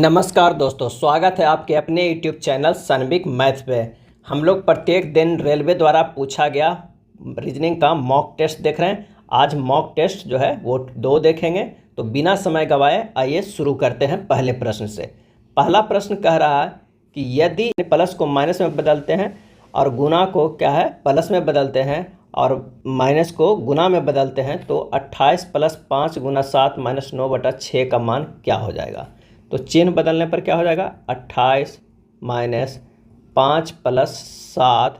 नमस्कार दोस्तों, स्वागत है आपके अपने YouTube चैनल सनबिक मैथ पे। हम लोग प्रत्येक दिन रेलवे द्वारा पूछा गया रीजनिंग का मॉक टेस्ट देख रहे हैं। आज मॉक टेस्ट जो है वो 2 देखेंगे। तो बिना समय गंवाए आइए शुरू करते हैं पहले प्रश्न से। पहला प्रश्न कह रहा है कि यदि प्लस को माइनस में बदलते हैं और गुना को क्या है प्लस में बदलते हैं और माइनस को गुना में बदलते हैं तो 28 + 5 × 7 - 9/6 का मान क्या हो जाएगा। तो चिन्ह बदलने पर क्या हो जाएगा 28 - 5 + 7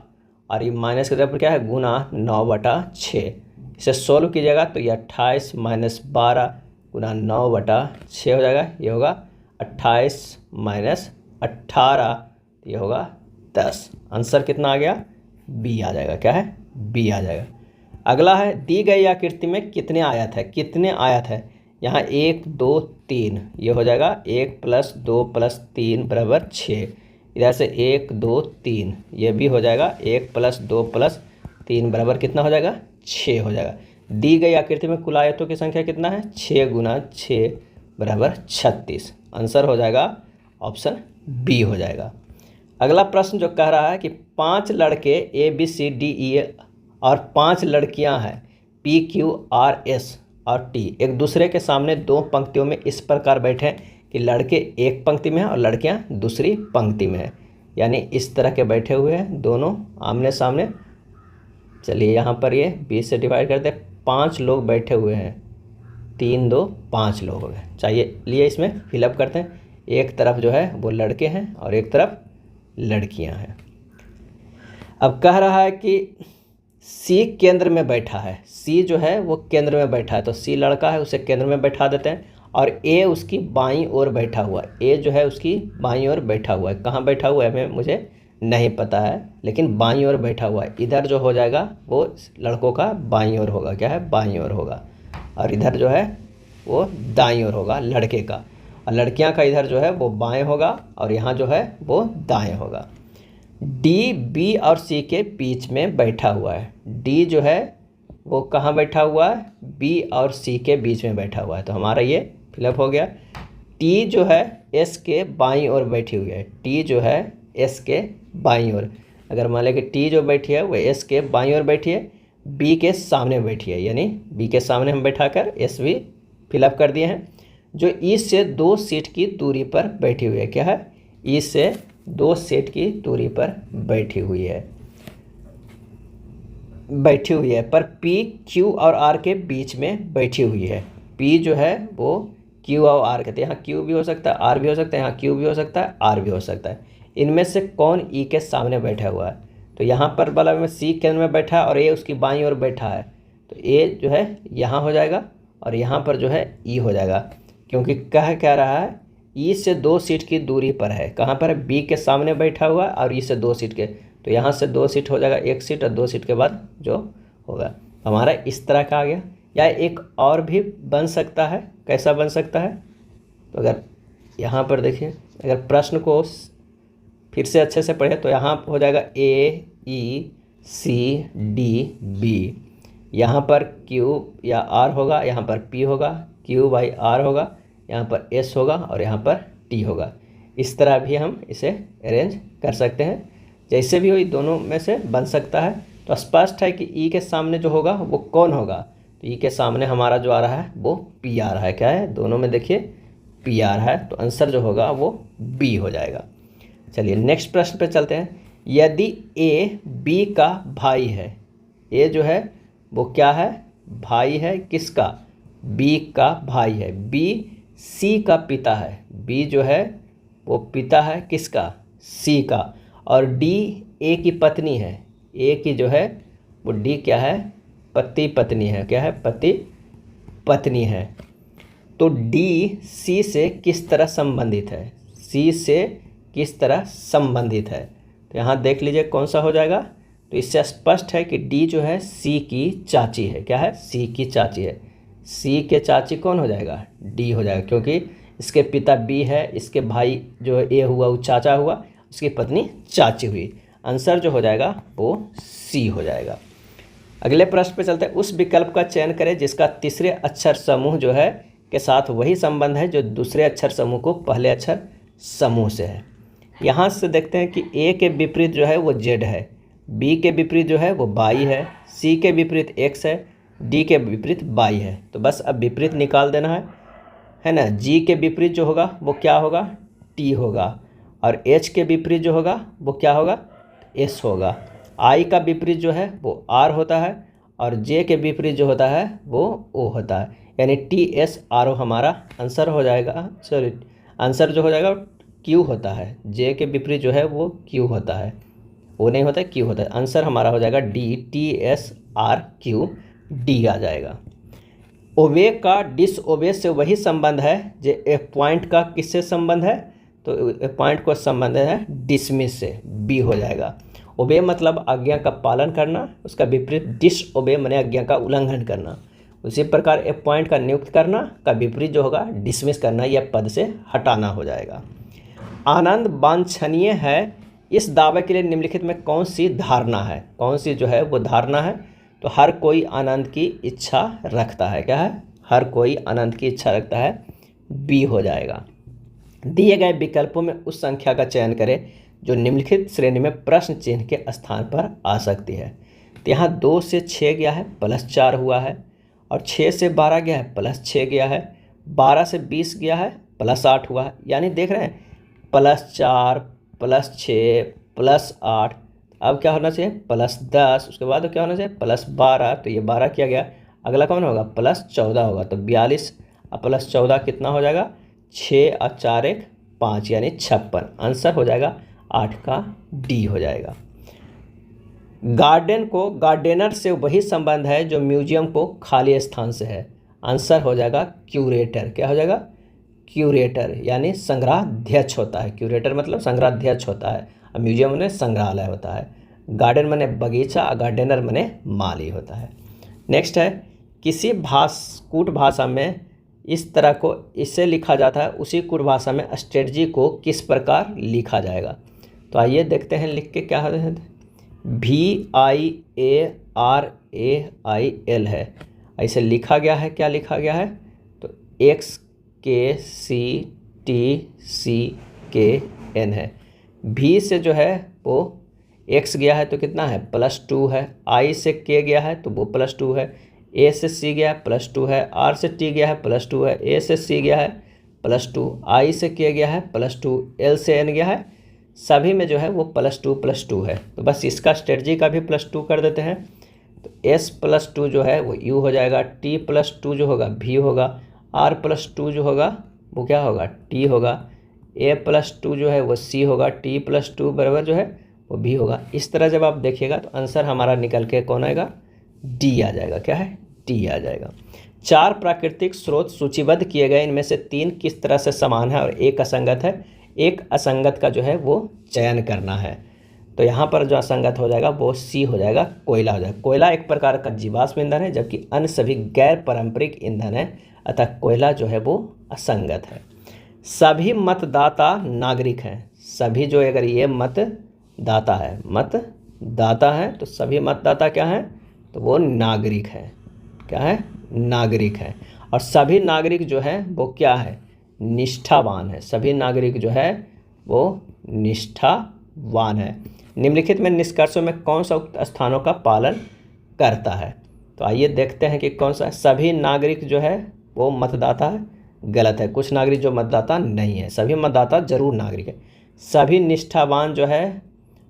और ये माइनस की जगह पर क्या है गुना 9/6। इसे सोल्व कीजिएगा तो ये 28 - 12 × 9/6 हो जाएगा। ये होगा 28 - 18, ये होगा 10। आंसर कितना आ गया बी आ जाएगा। क्या है बी आ जाएगा। अगला है दी गई आकृति में कितने आयत है। कितने आयत है यहाँ 1 2 3, ये हो जाएगा 1 + 2 + 3 = 6। इधर से 1 2 3, ये भी हो जाएगा 1 + 2 + 3 बराबर कितना हो जाएगा 6 हो जाएगा। दी गई आकृति में कुल आयतों की संख्या कितना है 6 × 6 = 36। आंसर हो जाएगा ऑप्शन बी हो जाएगा। अगला प्रश्न जो कह रहा है कि 5 लड़के ABCDE और 5 लड़कियां हैं PQRS और T एक दूसरे के सामने 2 पंक्तियों में इस प्रकार बैठे हैं कि लड़के एक पंक्ति में हैं और लड़कियां दूसरी पंक्ति में हैं। यानी इस तरह के बैठे हुए हैं दोनों आमने सामने। चलिए यहाँ पर ये 20 से डिवाइड कर दें। 5 लोग बैठे हुए हैं, 3 2 5 लोग हो गए। चाहिए इसमें फिलअप करते हैं। एक तरफ जो है वो लड़के हैं और एक तरफ लड़कियां हैं। अब कह रहा है कि सी केंद्र में बैठा है। सी जो है वो केंद्र में बैठा है, तो सी लड़का है उसे केंद्र में बैठा देते हैं और ए उसकी बाईं ओर बैठा हुआ है। ए जो है उसकी बाईं ओर बैठा हुआ है। कहाँ बैठा हुआ है मुझे नहीं पता है, लेकिन बाईं ओर बैठा हुआ है। इधर जो हो जाएगा वो लड़कों का बाईं ओर होगा। क्या है बाईं ओर होगा। और इधर जो है वो दाईं ओर होगा लड़के का, और लड़कियां का इधर जो है वो बाएं होगा और यहाँ जो है वो दाएं होगा। डी बी और सी के बीच में बैठा हुआ है। डी जो है वो कहाँ बैठा हुआ है बी और सी के बीच में बैठा हुआ है, तो हमारा ये फिलअप हो गया। टी जो है एस के बाईं ओर बैठी हुई है। टी जो है एस के बाईं ओर, अगर मान लें कि टी जो बैठी है वो एस के बाईं ओर बैठी है, बी के सामने बैठी है, यानी बी के सामने हम बैठाकर एस भी फिलअप कर दिए हैं। जो ई से 2 सीट की दूरी पर बैठी हुई है। क्या है ई से 2 सीट की दूरी पर बैठी हुई है पर पी क्यू और आर के बीच में बैठी हुई है। पी जो है वो क्यू और आर कहते हैं। यहाँ क्यू भी हो सकता है आर भी हो सकता है, यहाँ क्यू भी हो सकता है आर भी हो सकता है। इनमें से कौन ई के सामने बैठा हुआ है। तो यहाँ पर वाला में सी केंद्र में बैठा है और ए उसकी बाईं ओर बैठा है, तो ए जो है यहाँ हो जाएगा और यहाँ पर जो है ई हो जाएगा। क्योंकि कह रहा है ई से 2 सीट की दूरी पर है। कहाँ पर है बी के सामने बैठा हुआ है और ई से 2 सीट के, तो यहाँ से 2 सीट हो जाएगा, 1 सीट और 2 सीट के बाद जो होगा हमारा इस तरह का आ गया। या एक और भी बन सकता है। कैसा बन सकता है, तो अगर यहाँ पर देखिए, अगर प्रश्न को फिर से अच्छे से पढ़े तो यहाँ हो जाएगा ए ई सी डी बी। यहाँ पर क्यू या आर होगा, यहाँ पर पी होगा, क्यू बाई आर होगा, यहाँ पर एस होगा और यहाँ पर टी होगा। इस तरह भी हम इसे अरेंज कर सकते हैं। जैसे भी हो दोनों में से बन सकता है। तो स्पष्ट है कि ई के सामने जो होगा वो कौन होगा, तो ई के सामने हमारा जो आ रहा है वो पी आ रहा है। क्या है दोनों में देखिए पी आ रहा है, तो आंसर जो होगा वो बी हो जाएगा। चलिए नेक्स्ट प्रश्न पे चलते हैं। यदि ए बी का भाई है, ए जो है वो क्या है भाई है किसका बी का भाई है, बी सी का पिता है, बी जो है वो पिता है किसका सी का, और डी ए की पत्नी है। ए की जो है वो डी क्या है पति पत्नी है। क्या है पति पत्नी है। तो डी सी से किस तरह संबंधित है, सी से किस तरह संबंधित है। तो यहाँ देख लीजिए कौन सा हो जाएगा। तो इससे स्पष्ट है कि डी जो है सी की चाची है। क्या है सी की चाची है। सी के चाची कौन हो जाएगा डी हो जाएगा, क्योंकि इसके पिता बी है, इसके भाई जो ए हुआ वो चाचा हुआ, उसकी पत्नी चाची हुई। आंसर जो हो जाएगा वो सी हो जाएगा। अगले प्रश्न पे चलते हैं। उस विकल्प का चयन करें जिसका तीसरे अक्षर समूह जो है के साथ वही संबंध है जो दूसरे अक्षर समूह को पहले अक्षर समूह से है। यहाँ से देखते हैं कि ए के विपरीत जो है वो जेड है, बी के विपरीत जो है वो वाई है, सी के विपरीत एक्स है, डी के विपरीत वाई है। तो बस अब विपरीत निकाल देना है ना। जी के विपरीत जो होगा वो क्या होगा, टी होगा, और एच के विपरीत जो होगा वो क्या होगा, एस होगा। आई का विपरीत जो है वो आर होता है, और जे के विपरीत जो होता है वो ओ होता है, यानी टी एस आर ओ हमारा आंसर हो जाएगा। सॉरी, आंसर जो हो जाएगा क्यू होता है। जे के विपरीत जो है वो क्यू होता है, वो नहीं होता है, क्यू होता है। आंसर हमारा हो जाएगा D, T S R Q, D आ जाएगा। ओबे का डिसओबे से वही संबंध है जो ए पॉइंट का किससे संबंध है, तो ए पॉइंट को संबंध है डिसमिस से, बी हो जाएगा। ओबे मतलब आज्ञा का पालन करना, उसका विपरीत डिसओबे माने आज्ञा का उल्लंघन करना। उसी प्रकार ए पॉइंट का नियुक्त करना का विपरीत जो होगा डिसमिस करना या पद से हटाना हो जाएगा। आनंद वांछनीय है, इस दावे के लिए निम्नलिखित में कौन सी धारणा है, कौन सी जो है वो धारणा है, तो हर कोई आनंद की इच्छा रखता है। क्या है, हर कोई आनंद की इच्छा रखता है, बी हो जाएगा। दिए गए विकल्पों में उस संख्या का चयन करें जो निम्नलिखित श्रेणी में प्रश्न चिन्ह के स्थान पर आ सकती है। तो यहाँ 2 से 6 गया है +4 हुआ है, और 6 से 12 गया है +6 गया है, 12 से 20 गया है +8 हुआ है। यानी देख रहे हैं +4 +6 +8, अब क्या होना चाहिए +10, उसके बाद क्या होना चाहिए +12, तो ये 12 किया गया, अगला कौन होगा +14 होगा, तो 42 और +14 कितना हो जाएगा, 6 और 4 1 5, यानी 56। आंसर हो जाएगा 8 का डी हो जाएगा। गार्डन को गार्डनर से वही संबंध है जो म्यूजियम को खाली स्थान से है। आंसर हो जाएगा क्यूरेटर। क्या हो जाएगा, क्यूरेटर, यानी संग्रहाध्यक्ष होता है। क्यूरेटर मतलब संग्रहाध्यक्ष होता है, और म्यूजियम में संग्रहालय होता है। गार्डन माने बगीचा, और गार्डनर माने माली होता है। नेक्स्ट है, किसी कूट भाषा में इस तरह को इससे लिखा जाता है, उसी कूट भाषा में स्ट्रेटजी को किस प्रकार लिखा जाएगा। तो आइए देखते हैं लिख के क्या है। VIARAIL है, ऐसे लिखा गया है। क्या लिखा गया है, तो XKCTCKN है। V से जो है वो X गया है तो कितना है +2 है, I से K गया है तो वो +2 है, A से C गया है +2 है, R से T गया है +2 है, A से C गया है +2, I से K गया है +2, L से N गया है, सभी में जो है वो +2 है। तो बस इसका स्ट्रेटजी का भी +2 कर देते हैं। तो S +2 जो है वो U हो जाएगा, T +2 जो होगा V होगा, R +2 जो होगा वो क्या होगा T होगा, A +2 जो है वो C होगा, T +2 बराबर जो है वो B होगा। इस तरह जब आप देखिएगा तो आंसर हमारा निकल के कौन आएगा, D आ जाएगा। क्या है, D आ जाएगा। 4 प्राकृतिक स्रोत सूचीबद्ध किए गए, इनमें से 3 किस तरह से समान है और एक असंगत है। एक असंगत का जो है वो चयन करना है। तो यहाँ पर जो असंगत हो जाएगा वो C हो जाएगा, कोयला हो जाएगा। कोयला एक प्रकार का जीवाश्म ईंधन है, जबकि अन्य सभी गैर पारंपरिक ईंधन है, अतः कोयला जो है वो असंगत है। सभी मतदाता नागरिक हैं। सभी जो अगर ये मतदाता है तो सभी मतदाता क्या हैं, तो वो नागरिक हैं। क्या है, नागरिक है। और सभी नागरिक जो है वो क्या है, निष्ठावान है। सभी नागरिक जो है वो निष्ठावान है। निम्नलिखित में निष्कर्षों में कौन सा उक्त स्थानों का पालन करता है। तो आइए देखते हैं कि कौन सा। सभी नागरिक जो है वो मतदाता है, गलत है। कुछ नागरिक जो मतदाता नहीं है, सभी मतदाता जरूर नागरिक है। सभी निष्ठावान जो है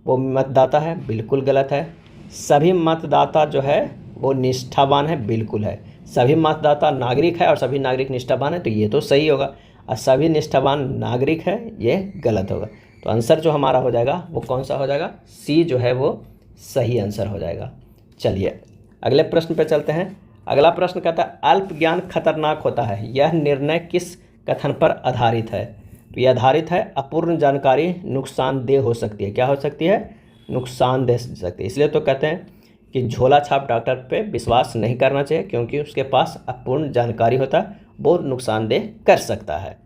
वो मतदाता है, बिल्कुल गलत है। सभी मतदाता जो है वो निष्ठावान है, बिल्कुल है। सभी मतदाता नागरिक है और सभी नागरिक निष्ठावान है, तो ये तो सही होगा। और सभी निष्ठावान नागरिक है, ये गलत होगा। तो आंसर जो हमारा हो जाएगा वो कौन सा हो जाएगा, सी जो है वो सही आंसर हो जाएगा। चलिए अगले प्रश्न पे चलते हैं। अगला प्रश्न कहता है अल्प ज्ञान खतरनाक होता है, यह निर्णय किस कथन पर आधारित है। तो यह आधारित है अपूर्ण जानकारी नुकसानदेह हो सकती है। क्या हो सकती है, नुकसानदेह हो सकती है। इसलिए तो कहते हैं कि झोला छाप डॉक्टर पे विश्वास नहीं करना चाहिए, क्योंकि उसके पास अपूर्ण जानकारी होता है, वो नुकसानदेह कर सकता है।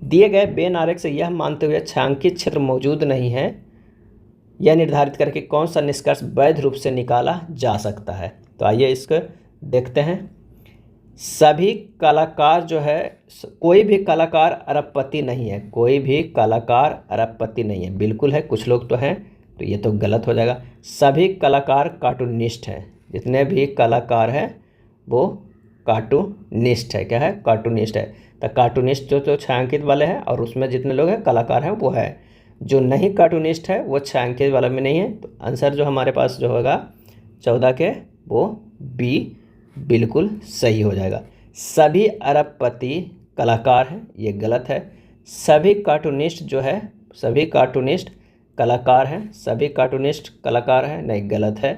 दिए गए बेन आरेख से यह मानते हुए छायांकित क्षेत्र मौजूद नहीं है, यह निर्धारित करके कौन सा निष्कर्ष वैध रूप से निकाला जा सकता है। तो आइए इसको देखते हैं। सभी कलाकार जो है, कोई भी कलाकार अरबपति नहीं है, कोई भी कलाकार अरबपति नहीं है। बिल्कुल है, कुछ लोग तो हैं, तो ये तो गलत हो जाएगा। सभी कलाकार कार्टूनिस्ट हैं, जितने भी कलाकार हैं वो कार्टूनिस्ट है। क्या है? कार्टूनिस्ट है। तो कार्टूनिस्ट जो तो छायांकित वाले हैं, और उसमें जितने लोग हैं कलाकार हैं वो है। जो नहीं कार्टूनिस्ट है वो छायांकित वाला में नहीं है। तो आंसर जो हमारे पास जो होगा 14 के, वो बी बिल्कुल सही हो जाएगा। सभी अरबपति कलाकार हैं, ये गलत है। सभी कार्टूनिस्ट जो है, सभी कार्टूनिस्ट कलाकार हैं, सभी कार्टूनिस्ट कलाकार हैं, नहीं, गलत है।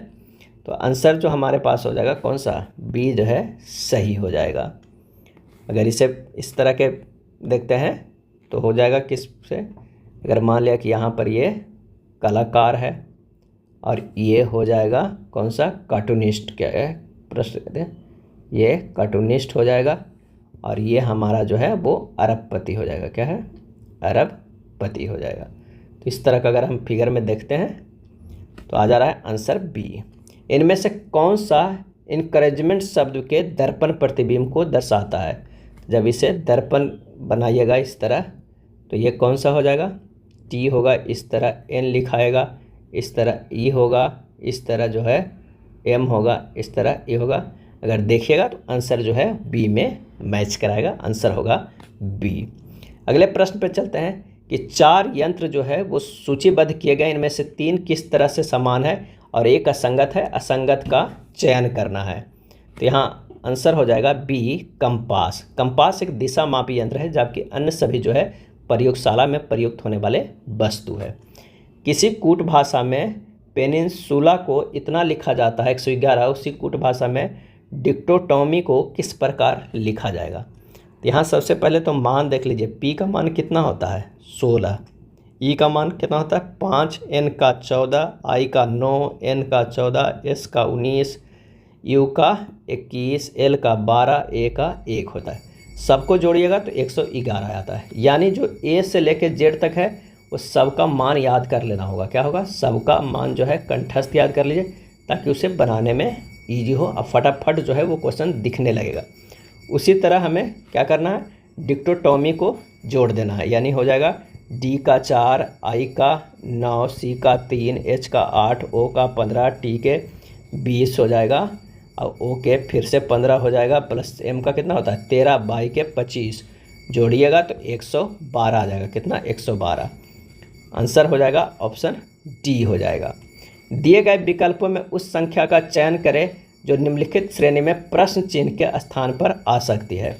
तो आंसर जो हमारे पास हो जाएगा कौन सा? बी जो है सही हो जाएगा। अगर इसे इस तरह के देखते हैं तो हो जाएगा किस से? अगर मान लिया कि यहाँ पर ये कलाकार है और ये हो जाएगा कौन सा? कार्टूनिस्ट। क्या है प्रश्न? कहते हैं ये कार्टूनिस्ट हो जाएगा, और ये हमारा जो है वो अरबपति हो जाएगा। क्या है? अरबपति हो जाएगा। तो इस तरह का अगर हम फिगर में देखते हैं तो आ जा रहा है आंसर बी। इनमें से कौन सा इनकरेजमेंट शब्द के दर्पण प्रतिबिंब को दर्शाता है? जब इसे दर्पण बनाइएगा इस तरह, तो ये कौन सा हो जाएगा? टी होगा, इस तरह एन लिखाएगा, इस तरह ई होगा, इस तरह जो है एम होगा, इस तरह ए होगा। अगर देखिएगा तो आंसर जो है बी में मैच कराएगा, आंसर होगा बी। अगले प्रश्न पर चलते हैं कि 4 यंत्र जो है वो सूचीबद्ध किए गए, इनमें से 3 किस तरह से समान है और एक असंगत है? असंगत का चयन करना है। तो यहाँ आंसर हो जाएगा बी, कंपास। कंपास एक दिशा मापी यंत्र है, जबकि अन्य सभी जो है प्रयोगशाला में प्रयुक्त होने वाले वस्तु है। किसी कूट भाषा में पेनिनसुला को इतना लिखा जाता है 111, उसी कूट भाषा में डिक्टोटॉमी को किस प्रकार लिखा जाएगा? तो यहाँ सबसे पहले तो मान देख लीजिए, पी का मान कितना होता है? 16। ई का मान कितना होता है? 5, एन का 14, आई का 9, एन का 14, एस का 19, यू का 21, एल का 12, ए का 1 होता है। सबको जोड़िएगा तो 111 आता है। यानी जो ए से लेकर जेड तक है वो सबका मान याद कर लेना होगा। क्या होगा? सबका मान जो है कंठस्थ याद कर लीजिए, ताकि उसे बनाने में ईजी हो और फटाफट जो है वो क्वेश्चन दिखने लगेगा। उसी तरह हमें क्या करना है? डिक्टोटॉमी को जोड़ देना है। यानी हो जाएगा डी का 4, आई का 9, सी का 3, एच का 8, ओ का 15, टी के 20 हो जाएगा, और ओ के फिर से 15 हो जाएगा, प्लस एम का कितना होता है? 13, बाई के 25, जोड़िएगा तो 112 आ जाएगा। कितना? 112। आंसर हो जाएगा ऑप्शन डी हो जाएगा। दिए गए विकल्पों में उस संख्या का चयन करें जो निम्नलिखित श्रेणी में प्रश्न चिन्ह के स्थान पर आ सकती है।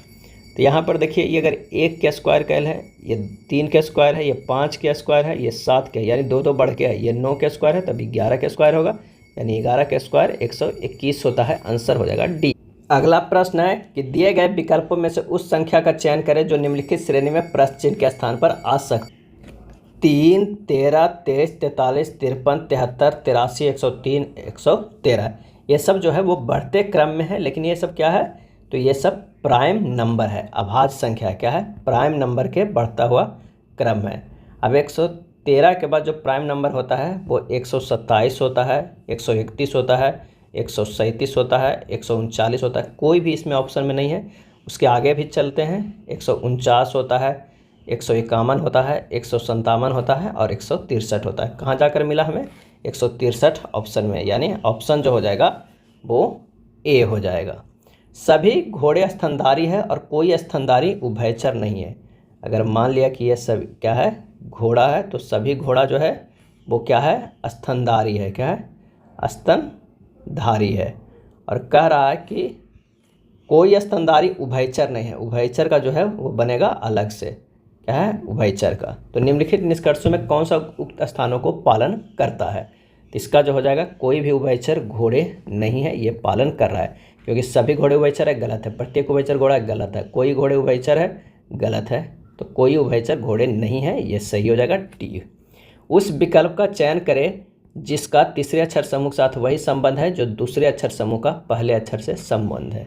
तो यहाँ पर देखिए, ये अगर 1 के स्क्वायर कैल है, ये 3 के स्क्वायर है, ये 5 के स्क्वायर है, ये 7 के, यानी 2 बढ़ के है, ये 9 के स्क्वायर है, तभी 11 के स्क्वायर होगा, यानी 11 के स्क्वायर 121 होता है। आंसर हो जाएगा डी। अगला प्रश्न है कि दिए गए विकल्पों में से उस संख्या का चयन करें जो निम्नलिखित श्रेणी में प्रश्न चिन्ह के स्थान पर आ सकती है। 3, 13, 23, 43, 53, 73, 83, 103, 113, ये सब जो है वो बढ़ते क्रम में है, लेकिन ये सब क्या है? तो ये सब प्राइम नंबर है, अभाज्य संख्या है। क्या है? प्राइम नंबर के बढ़ता हुआ क्रम है। अब 113 के बाद जो प्राइम नंबर होता है वो 127 होता है, 131 होता है, 137 होता है, 139 होता है। कोई भी इसमें ऑप्शन में नहीं है। उसके आगे भी चलते हैं, 149 होता है, 151 होता है, 157 होता है, और 163 होता है। कहाँ जाकर मिला हमें? 163 ऑप्शन में, यानी ऑप्शन जो हो जाएगा वो ए हो जाएगा। सभी घोड़े स्तनधारी है और कोई स्तनधारी उभयचर नहीं है। अगर मान लिया कि ये सब क्या है? घोड़ा है, तो सभी घोड़ा जो है वो क्या है? स्तनधारी है। क्या है? स्तनधारी है। और कह रहा है कि कोई स्तनधारी उभयचर नहीं है। उभयचर का जो है वो बनेगा अलग से। क्या है? उभयचर का। तो निम्नलिखित निष्कर्षों में कौन सा उक्त स्थानों को पालन करता है? तो इसका जो हो जाएगा, कोई भी उभयचर घोड़े नहीं है, ये पालन कर रहा है, क्योंकि सभी घोड़े उभयचर है, गलत है। प्रत्येक उभयचर घोड़ा गलत है। कोई घोड़े उभयचर है, गलत है। तो कोई उभयचर घोड़े नहीं है, ये सही हो जाएगा टी। उस विकल्प का चयन करें जिसका तीसरे अक्षर समूह के साथ वही संबंध है जो दूसरे अक्षर समूह का पहले अक्षर से संबंध है।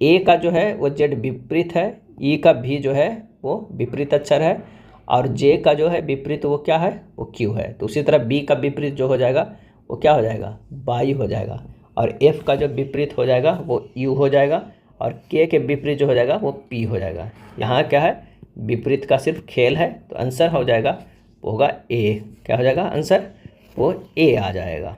ए का जो है वो जेड विपरीत है, ई का भी जो है वो विपरीत अक्षर है, और जे का जो है विपरीत वो क्या है? वो क्यू है। तो उसी तरह बी का विपरीत जो हो जाएगा वो क्या हो जाएगा? वाई हो जाएगा। और एफ का जो विपरीत हो जाएगा वो यू हो जाएगा, और के विपरीत जो हो जाएगा वो पी हो जाएगा। यहाँ क्या है, विपरीत का सिर्फ खेल है, तो आंसर हो जाएगा वो होगा ए। क्या हो जाएगा आंसर, वो ए आ जाएगा।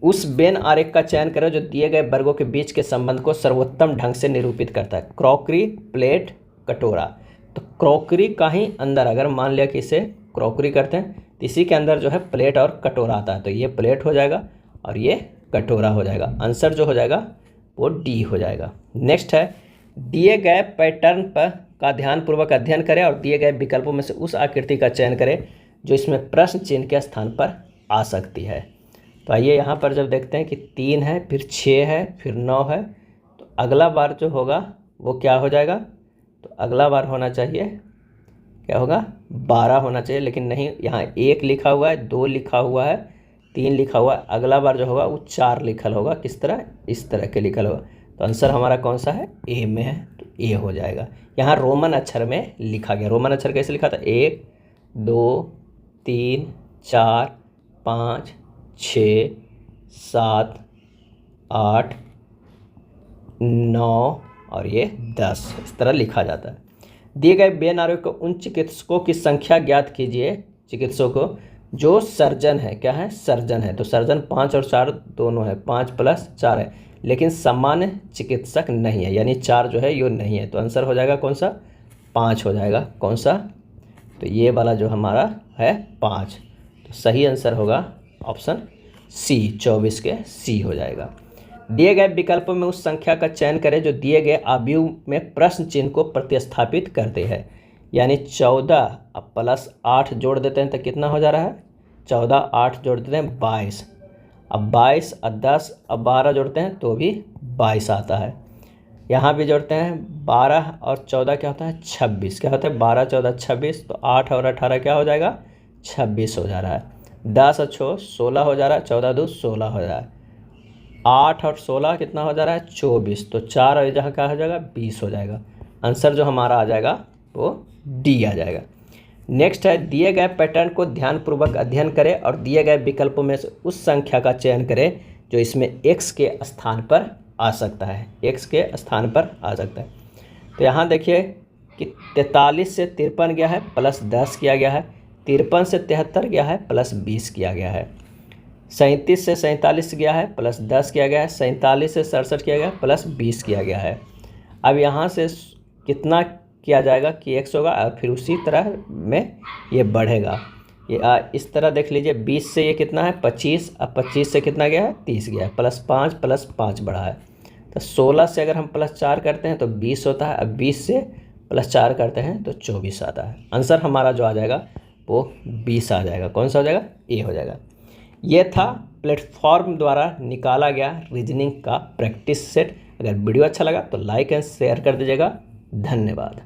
उस वेन आरेख का चयन करें जो दिए गए वर्गों के बीच के संबंध को सर्वोत्तम ढंग से निरूपित करता है। क्रॉकरी, प्लेट, कटोरा। तो क्रॉकरी का ही अंदर अगर मान लिया कि इसे क्रॉकरी करते हैं तो इसी के अंदर जो है प्लेट और कटोरा आता है, तो ये प्लेट हो जाएगा और ये कटोरा हो जाएगा। आंसर जो हो जाएगा वो डी हो जाएगा। नेक्स्ट है, दिए गए पैटर्न पर का ध्यानपूर्वक अध्ययन करें और दिए गए विकल्पों में से उस आकृति का चयन करें जो इसमें प्रश्न चिन्ह के स्थान पर आ सकती है। तो आइए यहाँ पर जब देखते हैं कि 3 है, फिर 6 है, फिर 9 है, तो अगला बार जो होगा वो क्या हो जाएगा, तो अगला बार होना चाहिए, क्या होगा, 12 होना चाहिए, लेकिन नहीं, यहाँ 1 लिखा हुआ है, 2 लिखा हुआ है, 3 लिखा हुआ है। अगला बार जो होगा वो 4 लिखल होगा। किस तरह, इस तरह के लिखल होगा। तो आंसर हमारा कौन सा है, ए में है, तो ए हो जाएगा। यहाँ रोमन अक्षर में लिखा गया। रोमन अक्षर कैसे लिखा था, 1 2 3 4 5 6 7 8 9 और ये 10, इस तरह लिखा जाता है। दिए गए वेन आरेख को उन चिकित्सकों की संख्या ज्ञात कीजिए, चिकित्सकों को जो सर्जन है, क्या है, सर्जन है। तो सर्जन 5 और 4 दोनों है, 5 + 4 है, लेकिन सामान्य चिकित्सक नहीं है, यानी 4 जो है ये नहीं है। तो आंसर हो जाएगा कौन सा, 5 हो जाएगा। कौन सा, तो ये वाला जो हमारा है 5। तो सही आंसर होगा ऑप्शन सी, 24 के सी हो जाएगा। दिए गए विकल्पों में उस संख्या का चयन करें जो दिए गए आव्यूह में प्रश्न चिन्ह को प्रतिस्थापित करते हैं। यानी 14 अब +8 जोड़ देते हैं तो कितना हो जा रहा है, 14 8 जोड़ देते हैं 22। अब 22 और 10 अब 12 जोड़ते हैं तो भी 22 आता है। यहाँ भी जोड़ते हैं 12 और 14 क्या होता है, 26। क्या होता है, 12 14 26, तो 8 और 18 क्या हो जाएगा, 26 हो जा रहा है। 10 और 6 16 हो जा रहा है, 14 2 16 हो जा रहा है। 8 और 16 कितना हो जा रहा है, 24। तो 4 और जहाँ क्या हो जाएगा, 20 हो जाएगा। आंसर जो हमारा आ जाएगा वो डी आ जाएगा। नेक्स्ट है, दिए गए पैटर्न को ध्यानपूर्वक अध्ययन करें और दिए गए विकल्पों में से उस संख्या का चयन करें जो इसमें x के स्थान पर आ सकता है, x के स्थान पर आ सकता है। तो यहाँ देखिए कि 43 से 53 गया है, +10 किया गया है। 53 से 73 गया है, +20 किया गया है। 37 से 47 गया है, +10 किया गया है। 47 से 67 किया गया है, +20 किया गया है। अब यहाँ से कितना किया जाएगा कि x होगा और फिर उसी तरह में ये बढ़ेगा। ये इस तरह देख लीजिए, 20 से ये कितना है 25, अब 25 से कितना गया है 30 गया है, +5 +5 बढ़ा है। तो 16 से अगर हम +4 करते हैं तो 20 होता है, अब 20 से +4 करते हैं तो 24 आता है। आंसर हमारा जो आ जाएगा वो 20 आ जाएगा। कौन सा हो जाएगा, ए हो जाएगा। ये था प्लेटफॉर्म द्वारा निकाला गया रीजनिंग का प्रैक्टिस सेट। अगर वीडियो अच्छा लगा तो लाइक एंड शेयर कर दीजिएगा। धन्यवाद।